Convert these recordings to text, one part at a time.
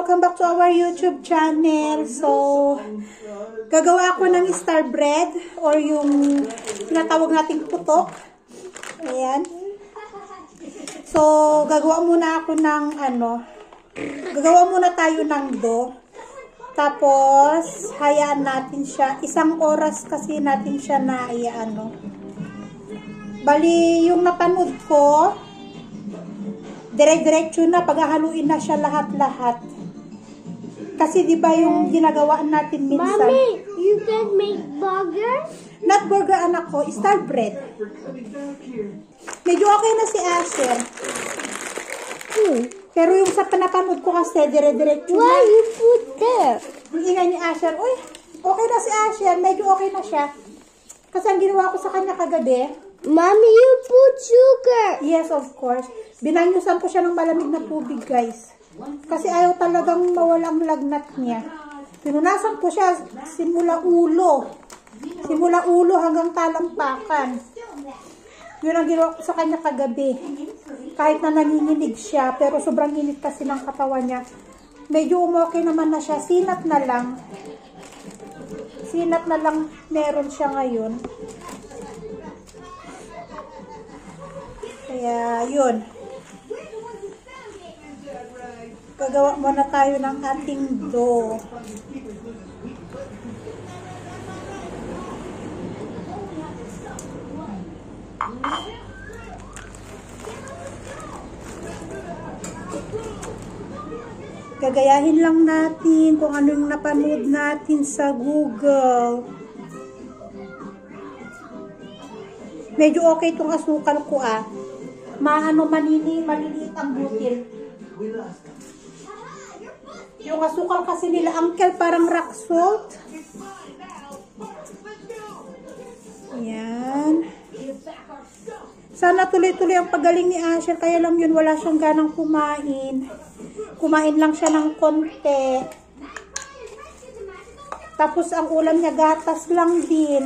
Welcome back to our YouTube channel. So, gagawa ako ng star bread or yung tinatawag nating putok. Ayan. So, gagawa muna ako ng gagawa muna tayo ng dough. Tapos, hayaan natin siya. 1 oras kasi natin siya na Bali, yung napanood ko, dire-diretso na, paghahaluin na siya lahat-lahat. Kasi di ba yung ginagawa natin minsan? Mommy, you can make burgers? Not burger, anak ko, star bread. Medyo okay na si Asher. Pero yung sa panapanood ko kasi, dire-diretso na. Why you put there? Yung ingay ni Asher, uy, okay na si Asher, medyo okay na siya. Kasi ang ginawa ko sa kanya kagabi, Mommy, you put sugar. yes, of course. Binanyusan ko siya ng malamig na tubig, guys. Kasi ayaw talagang mawala ang lagnat niya. Pinunasan ko siya simula ulo. Simula ulo hanggang talampakan. Yun ang ginawa ko sa kanya kagabi. Kahit na nanginginig siya, pero sobrang init kasi ng katawan niya. Medyo umokay naman na siya. Sinat na lang. Sinat na lang meron siya ngayon. Kaya, yun. Gagawa muna tayo ng ating dough. Gagayahin lang natin kung ano yung napanood natin sa Google. Medyo okay itong asukal ko maliliit ang butil. Yung asukal kasi nila, uncle, parang rock salt. Ayan. Sana tuloy-tuloy ang pagaling ni Asher. Kaya lang yun, wala siyang ganang kumain. Kumain lang siya ng konti. Tapos ang ulam niya, gatas lang din.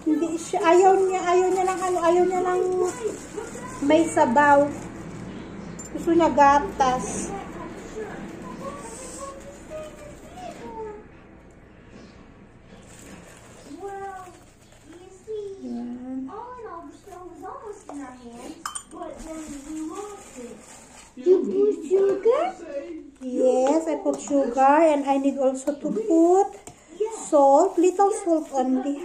Hindi siya, ayaw niya ng may sabaw. Gusto niya gatas. You put sugar? Yes, I put sugar and I need also to put salt, little salt only.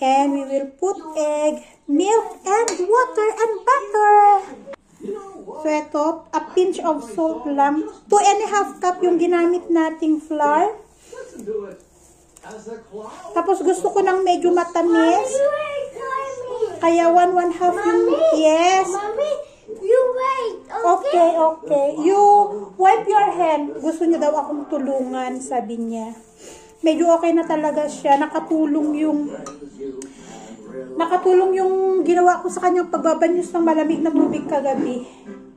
And we will put egg, milk, and water and butter. So ito, a pinch of salt lang. 2½ cup yung ginamit nating flour. Tapos gusto ko ng medyo matamis. Kaya 1½ yung, yes. Mommy, you wait. Okay. You wipe your hand. Gusto niya daw akong tulungan, sabi niya. Medyo okay na talaga siya. Nakatulong yung ginawa ko sa kanyang pagbabanyos ng malamig na tubig kagabi.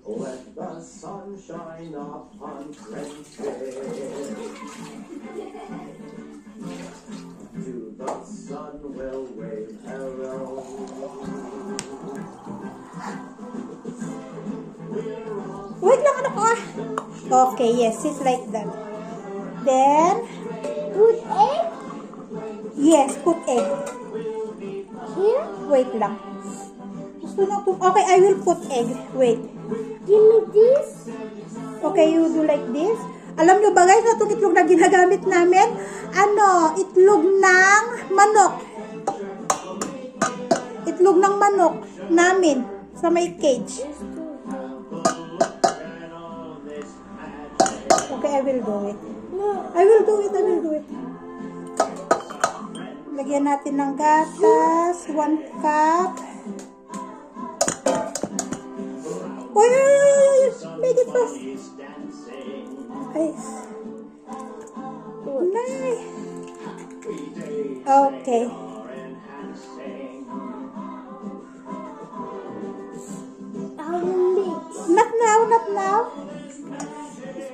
Let the sun shine upon Wednesday. To the sun will wave hello. Wait lang, anak ko. Okay, yes, it's like that. Then, Put egg? yes, put egg. Here? Wait lang. Okay, I will put egg. Wait. Give me this. Okay, you do like this. Alam nyo ba guys, itong itlog na ginagamit namin? Itlog ng manok. Itlog ng manok namin sa may cage. Okay, I will do it. I will do it. Lagyan natin ng gatas, 1 cup. Uy! Make it fast. Nice. Okay. Not now.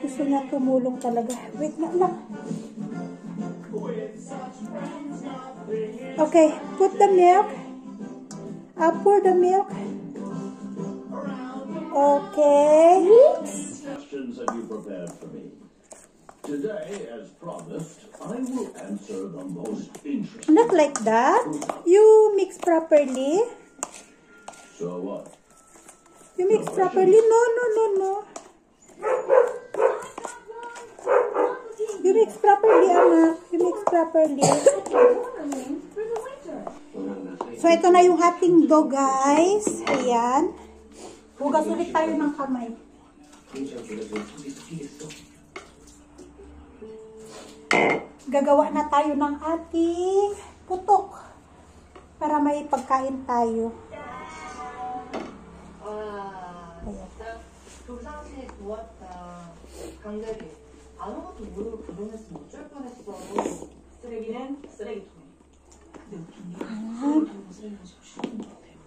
Gusto niya tumulong talaga. Wait lang. Okay, put the milk. Pour the milk. Okay. questions have you prepared for me? Today, as promised, I will answer the most interesting. Not like that. You mix properly. So what? You mix properly. No, no, no, no. You mix properly, anak. You mix properly. So, ito na yung ating dough, guys. Ayan. Hugas ulit tayo ng kamay. Gagawa na tayo ng ating putok para may pagkain tayo. 조상시 도왔다. 강대리. 아무것도 모르고 결혼했으면 어쩔 뻔했어. 쓰레기는 쓰레기통에. 근데 웃긴 게 쓰레기통에 쓰레기를 주는 것 같아요.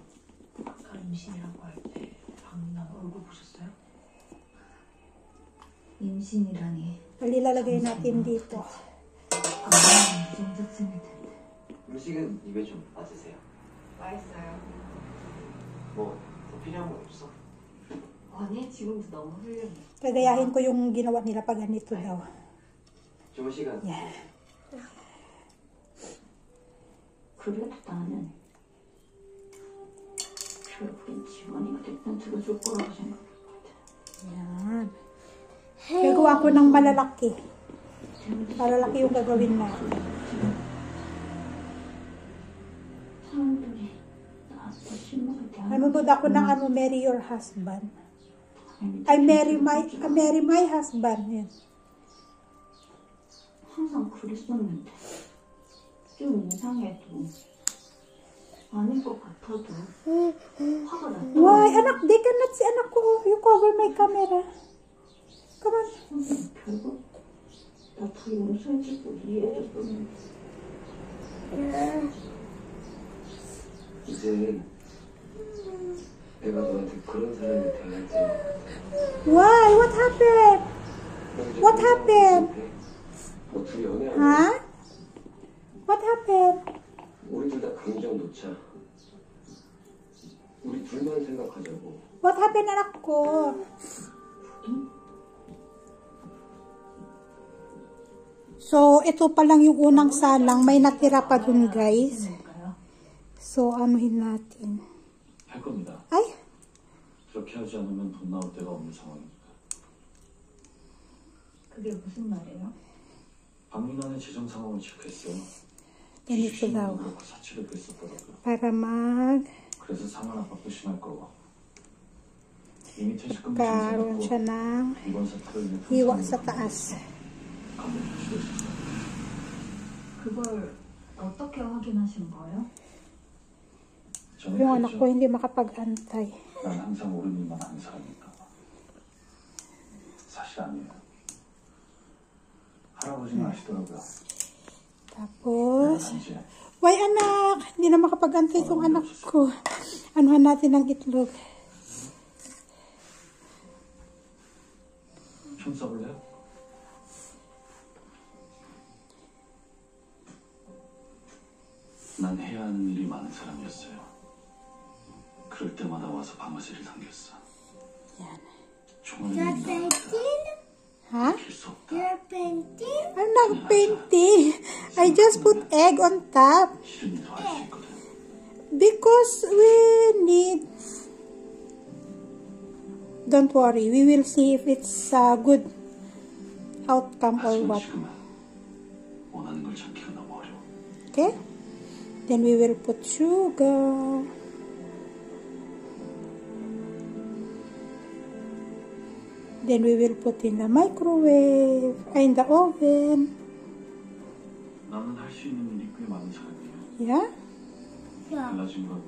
아까 임신이라고 할 때 박민아 얼굴 보셨어요? 임신이라니. Ilalagay natin dito. 정자쯤일 텐데. 음식은 입에 좀 맞으세요? 맛있어요. 뭐 더 필요한 거 없어? 아니 지금도 너무 훌륭해. Kagayahin ko yung ginawa nila pag ganito daw. 좋은 시간. Yan. 그래도 나는 결국엔 직원이가 됐든 들어줄 거라고 생각했거든. Yan. Gagawa ko ng malalaki. Malalaki yung gagawin natin. 사람들이 나한테 신문을 대하는 Nanonood ako ng Marry Your Husband. I marry my husband. Yan. 항상 그랬었는데 좀 이상해도 아닌 것 같아도 화가 났다. Why? Anak, di ka not si anak ko. You cover my camera. Come on. 결국 나 더 용서해주고 이해해줬었는데 이제 내가 너한테 그런 사람이 돼야지. Why? What happened? What happened? 뭐 둘이 연애하고 Huh? What happened? 우리 둘 다 감정 놓자. 우리 둘만 생각하자고. What happened, anak ko? So, ito pa lang yung unang salang. May natira pa dun, guys. So, anuhin natin. 할 겁니다. Ay, 그렇게 하지 않으면 돈 나올 데가 없는 상황이니까. 그게 무슨 말이에요? 박민환의 재정 상황을 체크했어요. ganito daw. 그렇고 사치를 했었더라고요. Para 그래서 상환 압박도 심할 거고. 이미 퇴직금 magkaroon 신청했고 siya ng 이번 사태로 인해 hiwa sa taas. 감독 조치도 있었어요. 그걸 어떻게 확인하신 거예요? 저는 Yung anak ko 그랬죠. hindi makapag-antay. 난 항상 옳은 일만 하는 사람이니까. 사실 아니에요. 할아버지는 아시더라고요. Tapos, 단지 why anak? Hindi na makapag-antay itong anak ko. Anuhan natin ng itlog. 총 써볼래요? 난 해야 하는 일이 많은 사람이었어요. 그럴 때마다 와서 방아쇠를 당겼어. 총을 You're 믿는 painting? Ha? 길수 없다. You're painting? I'm not painting. I just put egg on top. 싫은 일도 할 수 있거든. Because we need... Don't worry. We will see if it's a good outcome or 하지만 what. 지금은 원하는 걸 참기가 너무 어려워. Okay? Then we will put sugar. Then we will put in the microwave, in the oven. 나는 할 수 있는 일이 꽤 많은 사람이에요. Yeah? 달라진 건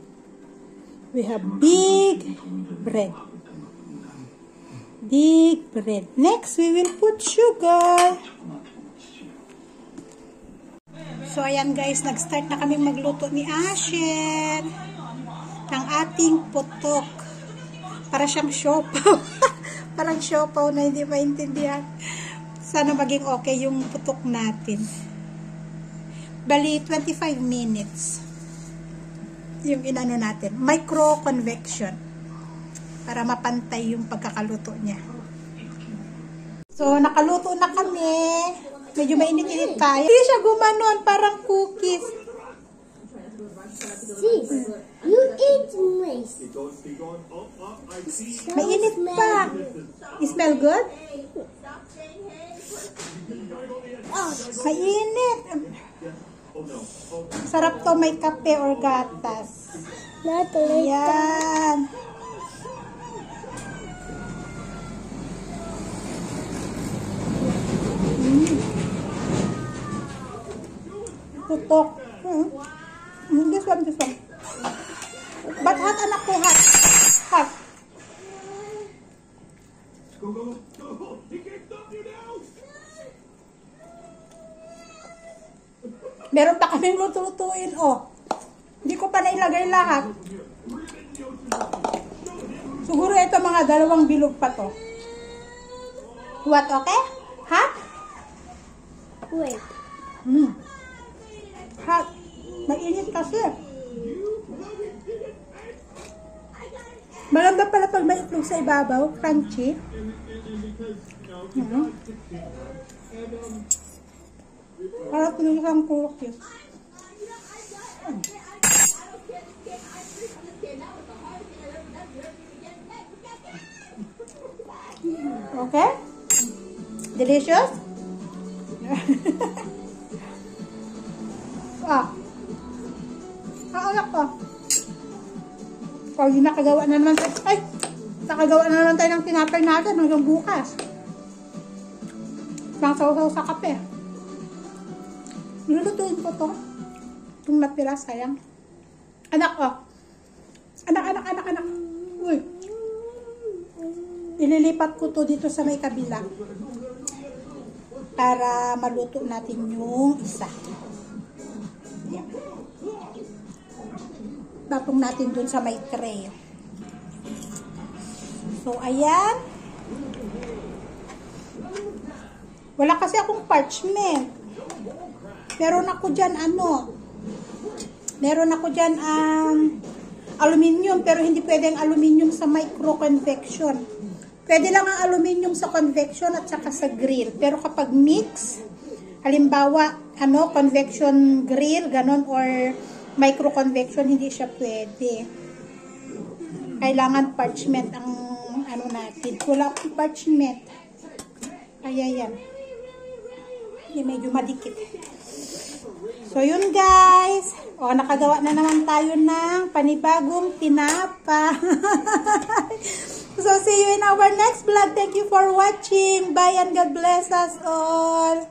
We have 지금은 big 큰 도움이 되는 bread. 걸 하고 있다는 것뿐이다. Big bread. Next, we will put sugar. 자꾸 나한테 묻히지. So, ayan guys, nag-start na kaming magluto ni Asher ng ating putok. Para siyang siopaw. Parang siopaw na hindi maintindihan. Sana maging okay yung putok natin. Bali, 25 minutes. Yung inano natin. Micro convection. Para mapantay yung pagkakaluto niya. So, nakaluto na kami. Medyo mainit-init tayo. Hindi siya gumanon, parang cookies. Sis, you eat rice. Mainit pa. Smell good? Mainit. Sarap to, may kape or gatas. Not like Yan. Tutok. This one. But hot, anak ko, hot. Hot. Meron pa kaming lutuin, oh. Hindi ko pa nailagay lahat. Siguro ito mga 2 bilog pa to. What, okay? Hot? Wait. Hot. Mainit kasi. Maganda pala pag may itlog sa ibabaw. Crunchy. Para tuloy-isang cookies. Okay? Delicious? Anak ko. Pag nakagawa na naman tayo, nakagawa na naman tayo ng tinapay natin hanggang bukas. Nang saw-saw sa kape. Nilulutuin ko to. Itong natira, sayang. Anak ko. Anak. Uy. Ililipat ko to dito sa may kabila. Para maluto natin yung isa. Yan. Tapong natin dun sa may tray. So, ayan. Wala kasi akong parchment. Meron ako dyan, meron ako dyan, aluminium, pero hindi pwedeng aluminium sa micro convection. Pwede lang ang aluminium sa convection at saka sa grill. Pero kapag mix, halimbawa, convection grill, ganon, or micro convection, hindi siya pwede. Kailangan parchment ang natin. Wala akong parchment. Kaya yan. Medyo madikit. So, yun guys. Nakagawa na naman tayo ng panibagong tinapa. So, see you in our next vlog. Thank you for watching. Bye and God bless us all.